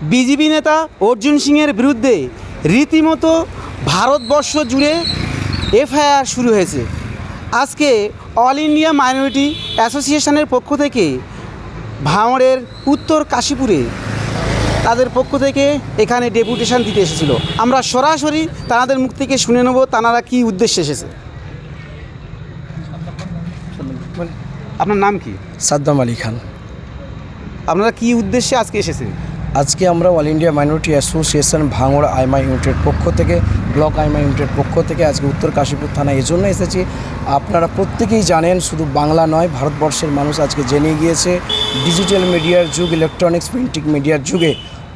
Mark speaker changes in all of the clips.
Speaker 1: BJP নেতা অর্জুন সিংয়ের বিরুদ্ধে রীতিমতো ভারতবর্ষ জুড়ে এফআইআর শুরু হয়েছে। আজকে অল ইন্ডিয়া মাইনরিটি অ্যাসোসিয়েশনের পক্ষ থেকে ভাঙড়ের উত্তর কাশীপুরে তাদের পক্ষ থেকে এখানে ডেপুটেশন দিতে এসেছিল। আমরা সরাসরি তাদের মুখ থেকে শুনে নেব তারা কী উদ্দেশ্যে এসেছে। আপনার নাম কি?
Speaker 2: সাদ্দাম আলী খান।
Speaker 1: আপনারা কী উদ্দেশ্যে আজকে এসেছেন?
Speaker 2: আজকে আমরা অল ইন্ডিয়া মাইনরিটি অ্যাসোসিয়েশন ভাঙড় আইমা ইউনিটের পক্ষ থেকে, ব্লক আইমা ইউনিটের পক্ষ থেকে আজকে উত্তর কাশীপুর থানায় এজন্য এসেছি। আপনারা প্রত্যেকেই জানেন, শুধু বাংলা নয়, ভারতবর্ষের মানুষ আজকে জেনে গিয়েছে ডিজিটাল মিডিয়ার যুগ, ইলেকট্রনিক্স প্রিন্টিং মিডিয়ার যুগে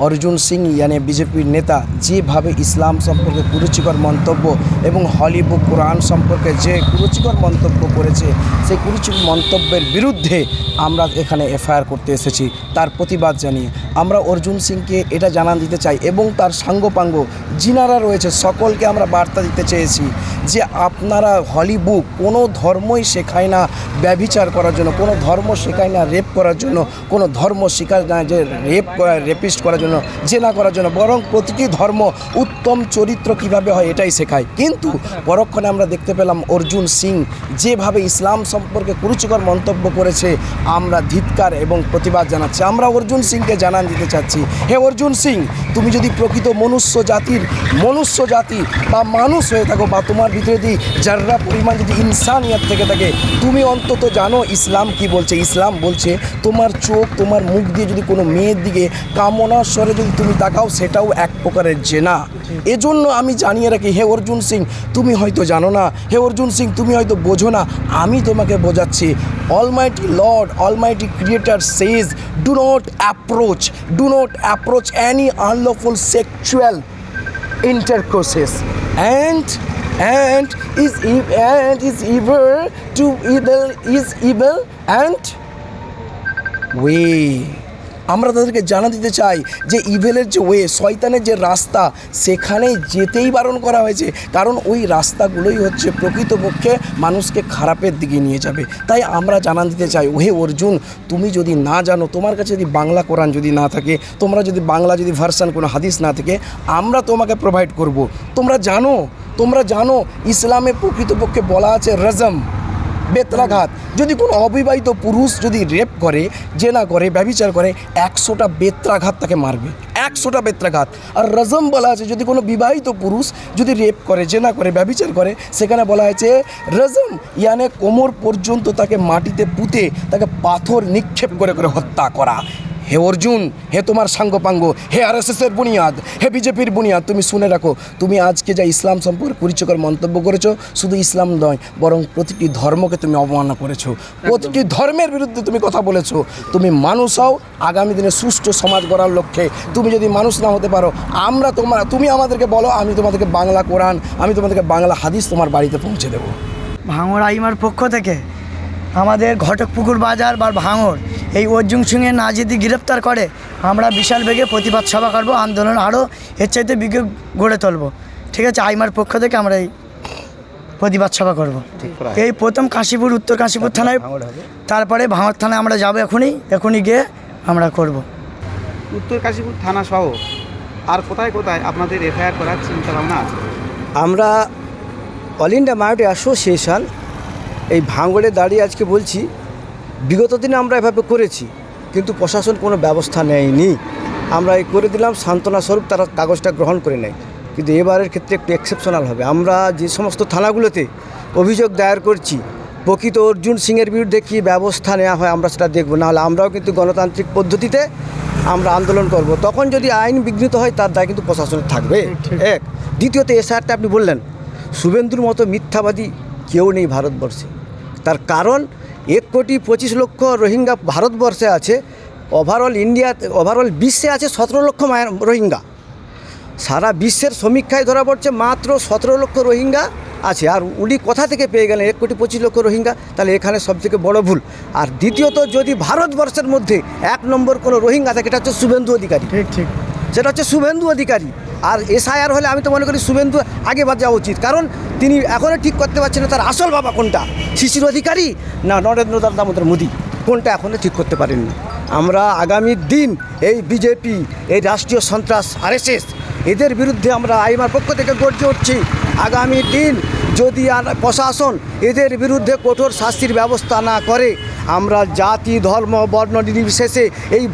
Speaker 2: অর্জুন সিং ইয়ানি বিজেপির নেতা যেভাবে ইসলাম সম্পর্কে কুরুচিকর মন্তব্য এবং হলিউড কোরআন সম্পর্কে যে কুরুচিকর মন্তব্য করেছে, সেই কুরুচিকর মন্তব্যের বিরুদ্ধে আমরা এখানে এফআইআর করতে এসেছি। তার প্রতিবাদ জানিয়ে আমরা অর্জুন সিংকে এটা জানান দিতে চাই এবং তার সাঙ্গপাঙ্গ যিনারা রয়েছে সকলকে আমরা বার্তা দিতে চেয়েছি যে আপনারা হলিউড কোনো ধর্মই শেখায় না ব্যভিচার করার জন্য, কোনো ধর্ম শেখায় না রেপ করার জন্য, কোনো ধর্ম শেখায় না যে রেপিস্ট করার জন্য, জেনা করার জন্য, বরং প্রতিটি ধর্ম উত্তম চরিত্র কিভাবে হয় এটাই শেখায়। কিন্তু পরক্ষণে আমরা দেখতে পেলাম অর্জুন সিং যেভাবে ইসলাম সম্পর্কে কুরুচিকর মন্তব্য করেছে, আমরা ধিক্কার এবং প্রতিবাদ জানাচ্ছি। আমরা অর্জুন সিংকে জানান দিতে চাচ্ছি, হে অর্জুন সিং, তুমি যদি প্রকৃত মনুষ্য জাতি বা মানুষ হয়ে থাকো, বা তোমার ভিতরে যদি যারা পরিমাণ যদি ইনসানিয়ত থেকে থাকে, তুমি অন্তত জানো ইসলাম কি বলছে। ইসলাম বলছে তোমার চোখ, তোমার মুখ দিয়ে যদি কোনো মেয়ের দিকে কামনার স্বরে যদি তুমি তাকাও, সেটাও এক প্রকারের জেনা। এজন্য আমি জানিয়ে রাখি, হে অর্জুন সিং, তুমি হয়তো জানো না, হে অর্জুন সিং, তুমি হয়তো বোঝো না, আমি তোমাকে বোঝাচ্ছি। Almighty Lord, Almighty creator Sage, do not approach any unlawful sexual intercourses and is evil and way. আমরা তাদেরকে জানা দিতে চাই যে ইভেলের যে ওয়ে, শয়তানের যে রাস্তা, সেখানে যেতেই বারণ করা হয়েছে, কারণ ওই রাস্তাগুলোই হচ্ছে প্রকৃতপক্ষে মানুষকে খারাপের দিকে নিয়ে যাবে। তাই আমরা জানান দিতে চাই, হে অর্জুন, তুমি যদি না জানো, তোমার কাছে যদি বাংলা কোরআন যদি না থাকে, তোমরা যদি বাংলা যদি ভার্সান কোনো হাদিস না থাকে, আমরা তোমাকে প্রোভাইড করব। তোমরা জানো ইসলামে প্রকৃতপক্ষে বলা আছে রজম, বেত্রাঘাত। যদি কোনো অবিবাহিত পুরুষ যদি রেপ করে, জেনা করে, ব্যভিচার করে, 100টা বেত্রাঘাত তাকে মারবে, 100টা বেত্রাঘাত। আর রজম বলা আছে যদি কোনো বিবাহিত পুরুষ যদি রেপ করে, জেনা করে, ব্যভিচার করে, সেখানে বলা হয়েছে রজম ইয়ানে কোমর পর্যন্ত তাকে মাটিতে পুঁতে তাকে পাথর নিক্ষেপ করে হত্যা করা। হে অর্জুন, হে তোমার সাঙ্গপাঙ্গ, হে আরএসএসের বুনিয়াদ, হে বিজেপির বুনিয়াদ, তুমি শুনে রাখো, তুমি আজকে যা ইসলাম সম্পর্কে কুরুচিকর মন্তব্য করেছো, শুধু ইসলাম নয়, বরং প্রতিটি ধর্মকে তুমি অবমাননা করেছো, প্রতিটি ধর্মের বিরুদ্ধে তুমি কথা বলেছো। তুমি মানুষ হও, আগামী দিনে সুষ্ঠু সমাজ গড়ার লক্ষ্যে। তুমি যদি মানুষ না হতে পারো, তুমি আমাদেরকে বলো, আমি তোমাদেরকে বাংলা কোরআন, আমি তোমাদেরকে বাংলা হাদিস তোমার বাড়িতে পৌঁছে দেবো।
Speaker 3: ভাঙড় আইমার পক্ষ থেকে আমাদের ঘটকপুকুর বাজার বা ভাঙড় এই অর্জুন সিংয়ের না যদি গ্রেপ্তার করে, আমরা বিশাল বেগে প্রতিবাদ সভা করবো, আন্দোলন আরও এর চাইতে বিগে গড়ে তুলব। ঠিক আছে, আইমার পক্ষ থেকে আমরা এই প্রতিবাদ সভা করব। এই প্রথম কাশীপুর, উত্তর কাশীপুর থানায়, তারপরে ভাঙড় থানায় আমরা যাবো এখনই গিয়ে আমরা করব।
Speaker 1: উত্তর কাশীপুর থানা সহ আর কোথায় কোথায় আপনাদের এফআইআর করার চিন্তা ভাবনা আছে?
Speaker 4: আমরা অল ইন্ডিয়া মাইনরিটি অ্যাসোসিয়েশন এই ভাঙড়ে দাঁড়িয়ে আজকে বলছি, বিগত দিনে আমরা এভাবে করেছি, কিন্তু প্রশাসন কোনো ব্যবস্থা নেয়নি। আমরা এই করে দিলাম, সান্ত্বনা স্বরূপ তারা কাগজটা গ্রহণ করে নেয়। কিন্তু এবারের ক্ষেত্রে একটু এক্সেপশনাল হবে। আমরা যে সমস্ত থানাগুলোতে অভিযোগ দায়ের করছি, প্রকৃত অর্জুন সিংয়ের বিরুদ্ধে কী ব্যবস্থা নেওয়া হয় আমরা সেটা দেখব। নাহলে আমরাও কিন্তু গণতান্ত্রিক পদ্ধতিতে আমরা আন্দোলন করব। তখন যদি আইন বিঘ্নিত হয়, তার দায় কিন্তু প্রশাসনের থাকবে। এক, দ্বিতীয়ত এসআইআরটা আপনি বললেন, শুভেন্দুর মতো মিথ্যাবাদী কেউ নেই ভারতবর্ষে। তার কারণ 1,25,00,000 রোহিঙ্গা ভারতবর্ষে আছে, ওভারঅল বিশ্বে আছে 17 লক্ষ রোহিঙ্গা। সারা বিশ্বের সমীক্ষায় ধরা পড়ছে মাত্র 17 লক্ষ রোহিঙ্গা আছে। আর উনি কোথা থেকে পেয়ে গেলেন 1,25,00,000 রোহিঙ্গা? তাহলে এখানে সবথেকে বড় ভুল। আর দ্বিতীয়ত, যদি ভারতবর্ষের মধ্যে 1 নম্বর কোনো রোহিঙ্গা থাকে, এটা হচ্ছে শুভেন্দু অধিকারী। ঠিক, সেটা হচ্ছে শুভেন্দু অধিকারী। আর এসআইআর হলে আমি তো মনে করি শুভেন্দু আগে বাদ যাওয়া উচিত, কারণ তিনি এখনও ঠিক করতে পারছেন না তার আসল বাবা কোনটা, শিশির অধিকারী না নরেন্দ্র দামোদর মোদী, কোনটা এখনও ঠিক করতে পারেননি। আমরা আগামী দিন এই বিজেপি, এই রাষ্ট্রীয় সন্ত্রাস আরএসএস, এদের বিরুদ্ধে আমরা আইমার পক্ষ থেকে গর্জে উঠছি। আগামী দিন যদি আর প্রশাসন এদের বিরুদ্ধে কঠোর শাস্তির ব্যবস্থা না করে, আমরা জাতি, ধর্ম, বর্ণ নির্বিশেষে এই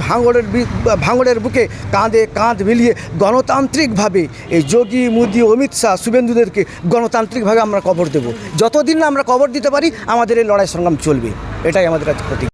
Speaker 4: ভাঙড়ের বুকে কাঁধে কাঁধ মিলিয়ে গণতান্ত্রিকভাবে এই যোগী, মোদি, অমিত শাহ, শুভেন্দুদেরকে গণতান্ত্রিকভাবে আমরা কবর দেব। যতদিন না আমরা কবর দিতে পারি আমাদের এই লড়াই সংগ্রাম চলবে, এটাই আমাদের কাছে প্রতীক।